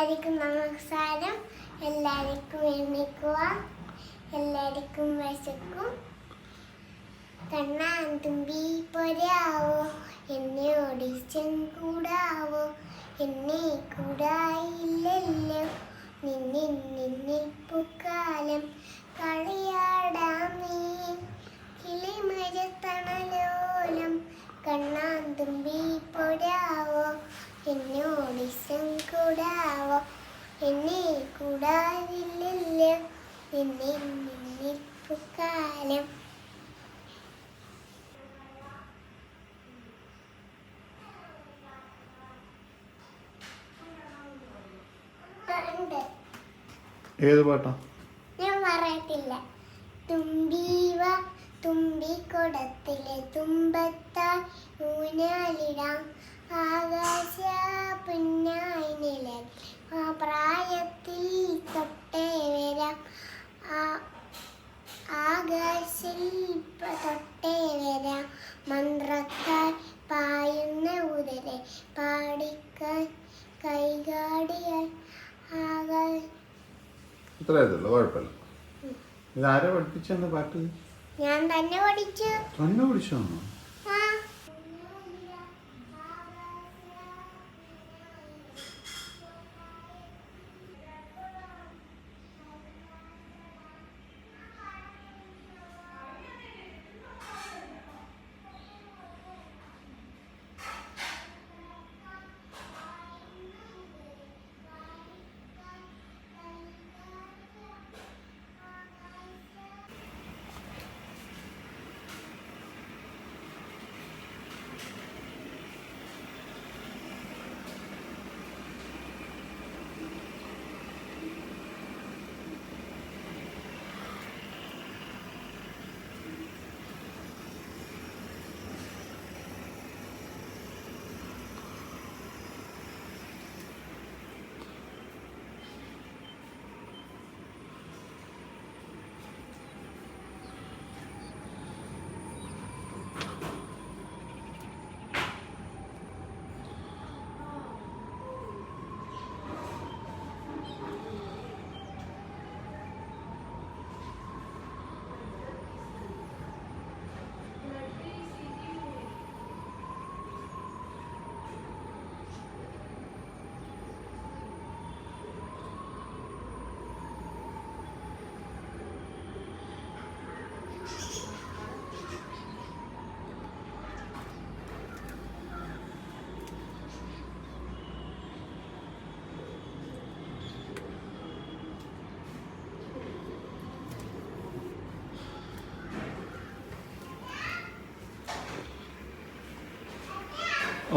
എല്ലാവർക്കും നമസ്കാരം. എല്ലാവർക്കും എണ്ണിക്കുക. എല്ലാവർക്കും വിശക്കും. കണ്ണാൻ തുമ്പി പോരാവോ, എന്നെ ഓടിച്ചൻ കൂടാവോ, എന്നെ കൂടായില്ലല്ലോ നിന്നിൽ പൂക്കാലം കളിയാടാമേ കിളിമരത്തണലോലം. കണ്ണാൻ തുമ്പി പോരാവോ, എന്നോട് കൂടാവോ, എന്നെ കൂടാതില്ലല്ലോ നിന്നിൽ പൂക്കാലം. ഏത് പാട്ടാ? ഞാൻ പറയത്തില്ല. തുമ്പീവ തുമ്പിക്കൊടത്തിലെ തുമ്പത്താൽ ഊഞ്ഞാലിടാം, ആകാശ പുന്നായി നിലം ആ പ്രായത്തിൽ തൊട്ടേ വരാം, ആകാശിൽ തൊട്ടേ വരാം, മന്ത്രത്താൽ പായുന്ന ഉദരെ പാടിക്കാൻ കൈകാടിയാൽ ഇത്ര എഴുതുള്ളൂ, കുഴപ്പമില്ല. ഇതാരാ പഠിപ്പിച്ചെന്ന പാട്ട്? ഞാൻ തന്നെ പഠിച്ചു. തന്നെ പഠിച്ചോ?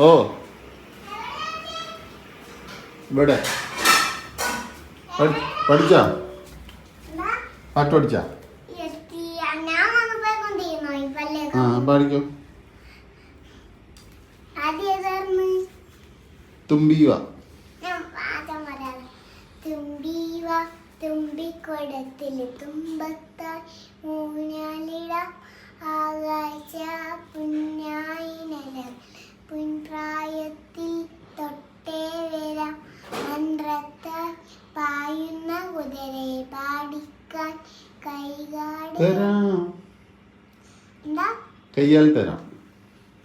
ഓ, ഇവിടെ പഠിച്ചാ? പാട്ട് പഠിച്ചാ? ആ, പാടിക്കോ. തുമ്പീവ തുമ്പീവ തുമ്പിക്കൊടത്തില് തുമ്പത്താൽ ഊഞ്ഞാലിടാം, ആകാശ പുന്നായി നിലം പുൻപ്രായത്തിൽ തൊട്ടേ വരാം, മന്ത്രത്താൽ പായുന്ന കുതിരെ പാടിക്കാൻ കൈകാടി എന്താ കയ്യാൽ തരാം,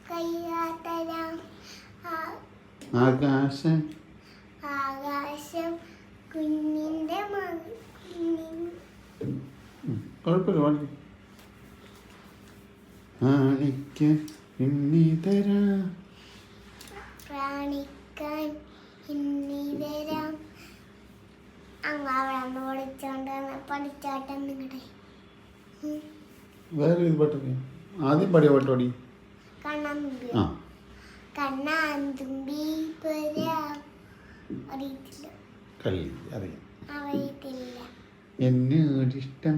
കൈകാൽ തരാം, ആകാശം കുഞ്ഞിന്റെ കുഴപ്പമില്ല, പാടിക്കോ. ആണിക്കാൻ ഇന്നീ തരാം, പ്രാണിക്കാൻ ഇന്നീ തരാം. അവിടെ പഠിച്ചോണ്ട് പഠിച്ചോട്ടെ നിങ്ങളുടെ. വേറെ ഏത് പാട്ടൊക്കെ? ആദ്യം പാടിയ പാട്ട് പാടി. കണ്ണാന്തുമ്പി ആ, കണ്ണാന്തുമ്പി പോരാം. അറിയത്തില്ല, അറിയത്തില്ല. എന്നോടിഷ്ടം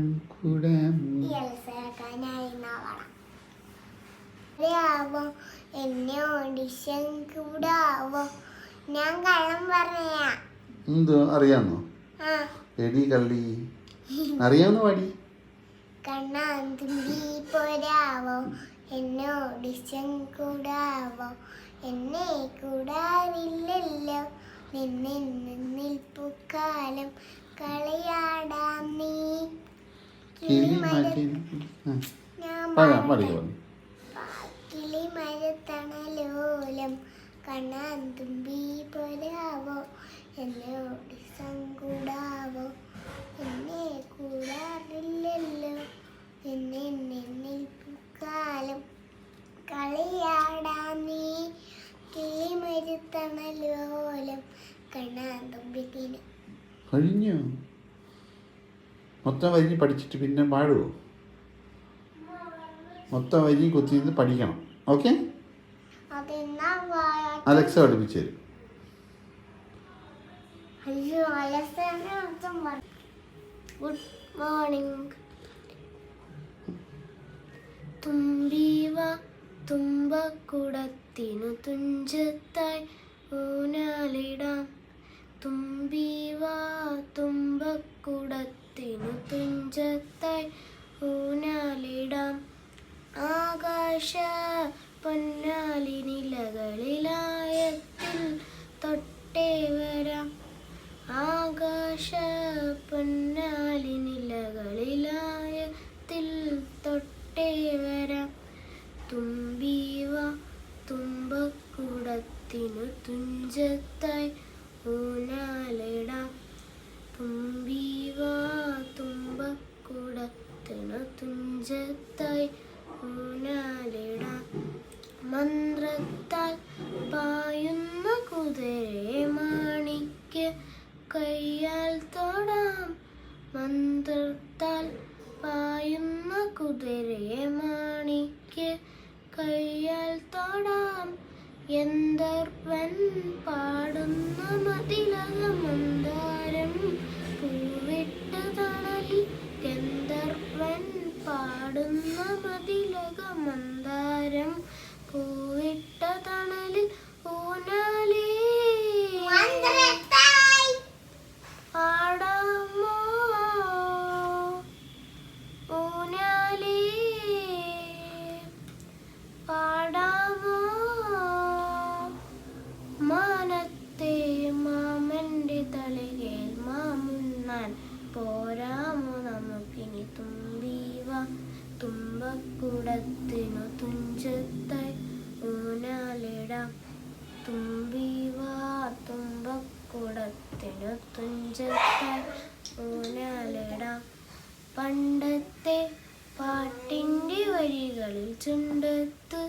കൂടാവോ, എന്നോടിഷ്ടം കൂടാവോ. ഞാൻ കള്ളം പറയാ. എന്തോ അറിയാന്നോ? എടി കള്ളി, അറിയാവുന്ന പാടി. കണ്ണാന്തുമ്പി പോരാവോ, എന്നോടിഷ്ടം കൂടാവോ, എന്നെ കൂടാറില്ലല്ലോ നിന്നിൽ പൂക്കാലം കളിയാടാം നീ കിളി മാറ്റി ഞാൻ പാടാം പാടിക്കോ കിളിമരത്തണലോലം കണ്ണാൻ തുമ്പി പോരാവോ എന്നോട് സങ്കൂടാവോ എന്നെ കൂടാറില്ലല്ലോ എന്നിൽ പൂക്കാലം കളിയാടാം നീ കിളിമരത്തണലോലം കണ്ണാൻ തുമ്പിക്കിന് കഴിഞ്ഞു മൊത്തം വരി പഠിച്ചിട്ട് പിന്നെ പാടുമോ മൊത്തം വരി കുത്തി നിന്ന് പഠിക്കണം ഓക്കെ അതെന്നാ അലക്സ പഠിപ്പിച്ചു തരും അയ്യോ ഗുഡ് മോർണിംഗ് തുമ്പീവ തുമ്പക്കുടത്തിനു തുഞ്ചത്തായി ഊനാലിടാം തുമ്പീവ തുമ്പക്കുടത്തിനു തുഞ്ചത്തായി ഊനാലിടാം ആകാശ പൊന്നാലി നിലകളിലായത്തിൽ തൊട്ടേ വരാം ആകാശ പൊന്നാലി നിലകളിലായത്തിൽ തൊട്ടേ വരാം തുമ്പീവ തുമ്പക്കുടത്തിനു തുഞ്ചത്തായി ഊനാലിടാം തുമ്പീവ തുമ്പക്കുടത്തിനു തുഞ്ചത്തായി ഊനാലിടാം മന്ത്രത്താൽ പായുന്ന കുതിരയെ മാണിക്ക് കയ്യാൽ തൊടാം മന്ത്രത്താൽ പായുന്ന കുതിരയെ മാണിക്ക് കയ്യാൽ തൊടാം എന്തർവൻ പാടുന്ന മതിലക മന്ദാരം പൂവിട്ട തണലിൽ ഗന്ധർവൻ പാടുന്ന മതിലക മന്ദാരം പൂവിട്ട തണലിൽ ഊനാലേ പാടാമോ ഊനാലേ പാടാമോ മാനത്തെ മാമൻ്റെ തളികയിൽ മാമുണ്ണാൻ പോരാമോ നമുക്കിനി തുമ്പീവ തുമ്പക്കുടത്തിനു തുഞ്ചത്തായി ഊനാലിടാം തുമ്പീവ തുമ്പക്കുടത്തിനു തുഞ്ചത്തായി ഊനാലിടാം പണ്ടത്തെ പാട്ടിൻ്റെ വരികളിൽ ചുണ്ടത്ത്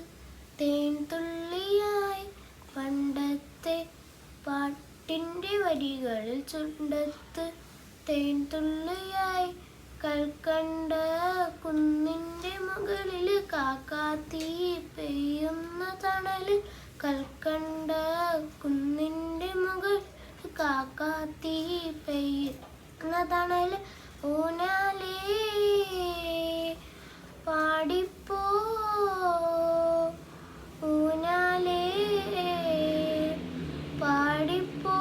തേൻ തുള്ളിയായി പണ്ടത്തെ പാട്ടിൻ്റെ വരികളിൽ ചുണ്ടത്ത് തേൻ തുള്ളിയായി കൽക്കണ്ട കുന്നിൻ്റെ മുകളിൽ കാക്കാത്തീ പെയ്യുന്ന തണലിൽ കൽക്കണ്ട കുന്നിൻ്റെ മുകളിൽ കാക്കാത്തീ പെയ്യുന്ന തണലിൽ ഊനാലേ പാടിപ്പോ ഊനാലേ പാടിപ്പോ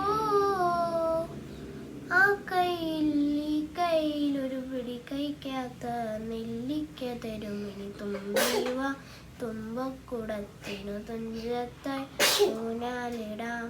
ആ കയ്യിൽ ഈ കയ്യിൽ ഒരു പിടി കഴിക്കാത്ത നെല്ലിക്ക തരുമിനി തുമ്പീവ തുമ്പക്കുടത്തിനു തുഞ്ചത്തായി ഊനാലിടാം